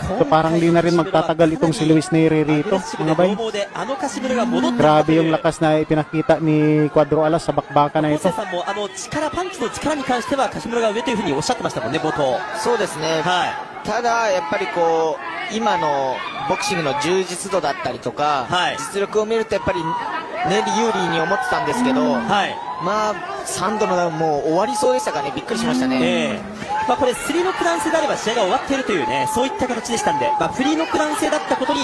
So parang di na rin magtatagal itong si Luis Neri rito, mga bay. Grabe yung lakas na ipinakita ni Cuadro Alas sa bakbakan na ito. パンチの力に関しては柏村が上というふうにおっしゃってましたもんね、冒頭。そうですね、ただやっぱりこう今のボクシングの充実度だったりとか、実力を見るとやっぱりネリ有利に思ってたんですけど、まあ3度のダウンもう終わりそうでしたからね、びっくりしましたね。まあこれ3ノックダウン制であれば試合が終わっているというね、そういった形でしたんで、まあフリーノックダウン制だったことに、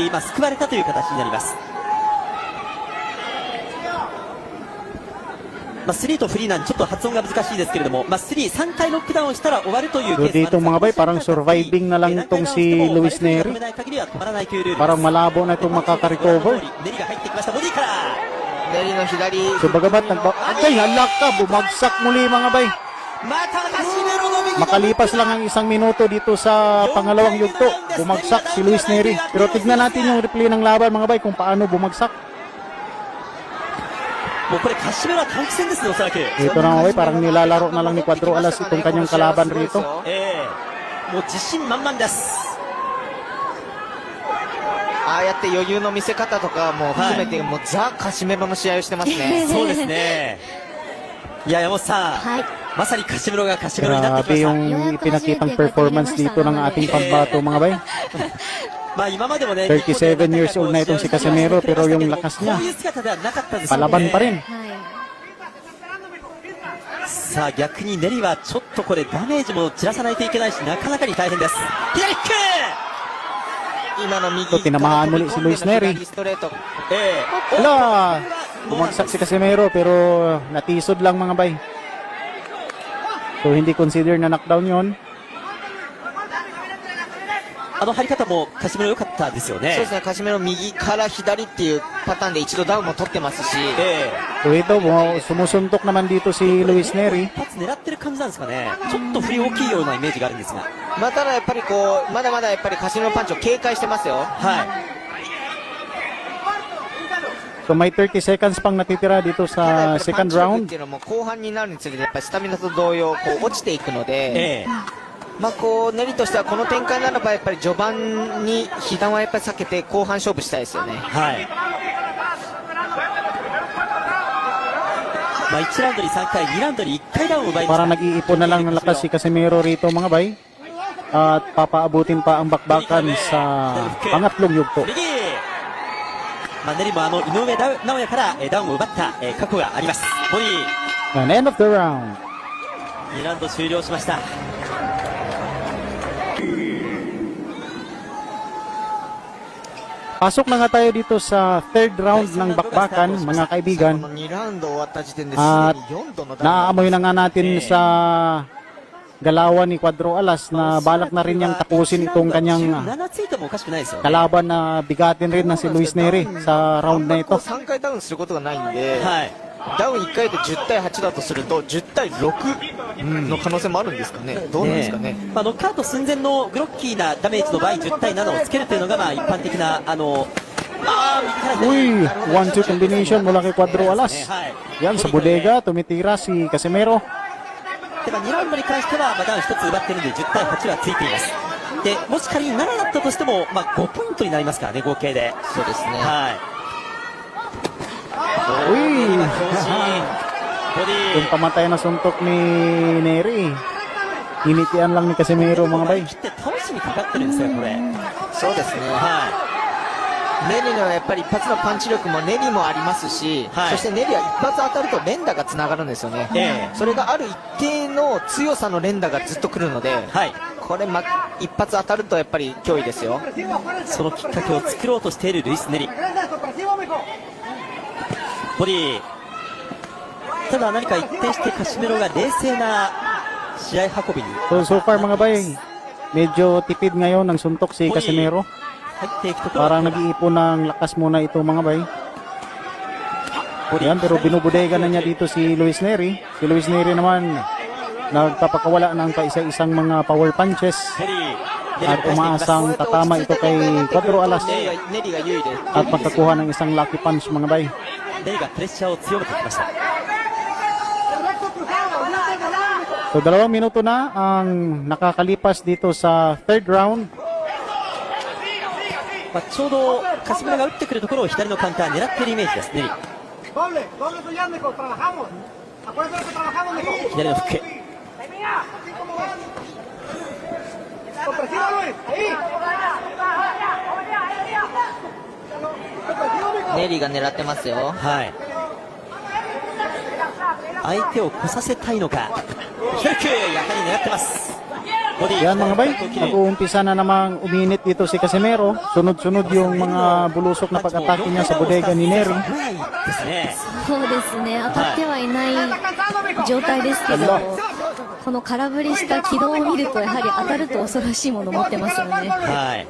今救われたという形になります。まあ、3とフリーなんでちょっと発音が難しいですけれども、まあ、3回ノックダウンしたら終わるというケース dito mga bay, parang surviving na lang itong si Luis Neri. Parang malabo na itong makaka-recover. So bagamat ay halak ka, bumagsak muli mga bay. Makalipas lang ang 1 minuto dito sa pangalawang yugto, bumagsak si Luis Neri. Pero tignan natin yung replay ng laban mga bay kung paano bumagsak. もうこれ柏村は短期戦ですね、おそらく。 Ito na mga bay, parang nilalaro na lang ni Cuadro Alas itong kanyang kalaban rito. もう自信満々です。ああやって余裕の見せ方とかも含めて、もうザ・カシメロの試合をしてますね。そうですね。いや山本さん、まさに柏村が柏村になってきました。 Grabe yung ipinakitang performance dito ng ating pambato mga bay. まあ今までもね、 37 years old na itong si Casimero, pero yung lakas niya palaban pa rin. さあ逆にネリはちょっとこれダメージも散らさないといけないし、なかなかに大変です。左キック。 So tinamahan muli si Luis Neri. Hala, bumagsak si Casimero pero natisod lang mga bay. So hindi consider na knockdown yon. あの張り方も柏村良かったですよね。そうですね、柏村右から左っていうパターンで一度ダウンも取ってますし、So ito mo sumusuntok naman dito si Luis Neri. 一発狙ってる感じなんですかね。ちょっと振り大きいようなイメージがあるんですが、まあただやっぱりこうまだまだやっぱり柏村のパンチを警戒してますよ。So may 30 seconds pang natitira dito ただやっ sa ぱりパン second チ力っ round. ていうのも後半になるにつれてやっぱりスタミナと同様こう落ちていくので、まあこうネリとしてはこの展開ならばやっぱり序盤に被弾はやっぱり避けて後半勝負したいですよね。まあ1ラウンドに3回、2ラウンドに1回ダウンを奪いました。 Parang nag-iipon na lang ng lakas si Casimero rito mga bay. At papaabutin pa ang bakbakan sa pangatlong yugto. まあネリも井上尚弥からダウンを奪った過去があります。ボディ And end of the round. 2ラウンド終了しました。 Pasok na nga tayo dito sa third round ng bakbakan, mga kaibigan. At naaamoy na nga natin sa galawan ni Cuadro Alas na balak na rin niyang tapusin itong kanyang kalaban na bigatin rin na si Luis Neri sa round na ito. 3回ダウンすることがないんで、ダウン1回で10対8だとすると10対6の可能性もあるんですかね。どうなんですかね。まあノックアウト寸前のグロッキーなダメージの場合10対7をつけるというのがまあ一般的なUy, 1-2 combination mula kay Cuadro Alas. Yan sa bodega, tumitira si Casimero. で2ラウンドに関してはダウン1つ奪っているので10対8はついています。でもし仮に7だったとしてもまあ5ポイントになりますからね、合計で。そうですね。Uy, yung pamatay na suntok ni Neri. Initian lang ni Casimero mga bay. 倒しにかかってるんですよこれ。そうですね。ネリのやっぱり一発のパンチ力もネリもありますし、そしてネリは一発当たると連打がつながるんですよね。それがある一定の強さの連打がずっと来るので、これ一発当たるとやっぱり脅威ですよ。そのきっかけを作ろうとしているルイス・ネリ。ボディただ何か一転してカシメロが冷静な試合運びに。 So far mga bay, medyo tipid ngayon ng suntok si Casimero. Parang nag-iipon ng lakas muna ito mga bay. Yan, pero binubudega na niya dito si Luis Neri. Si Luis Neri naman nagpapakawala ng paisa-isang mga power punches. At umaasang tatama ito kay Cuadro Alas. At makakuha ng isang lucky punch mga bay. ネリがプレッシャーを強めてきました。 So 2 minuto na ang nakakalipas dito sa third round. まあ、ちょうど柏村が打ってくるところを左のカウンター狙っているイメージですネリー。 左のフック。ネリーが狙ってますよ。はい。相手を来させたいのか。左フックやはり狙ってます。ボディ Yan mga bay, nag-uumpisa na namang uminit dito si Casimero. Sunod-sunod yung mga bulusok na pag-atake niya sa bodega ni Neri. ですね。そうですね、当たってはいない状態ですけど、この空振りした軌道を見ると、やはり当たると恐ろしいものを持ってますよね。はい。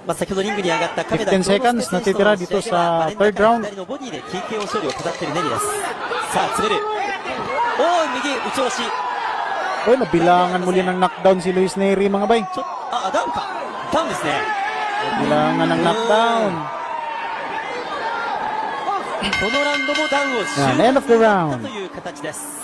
まあ、先ほどリングに上がった亀田15 seconds natitira dito sa third round. 左のボディで TKO 勝利を飾っているネリです。さあ、詰める。おー、右打ち下ろし。 Uy, nabilangan muli ng knockdown si Luis Neri mga bay. ちょあ、ダウンか。ダウンですね。 Nabilangan ng knockdown. このラウンドもダウンを Yan, end of the round. という形です。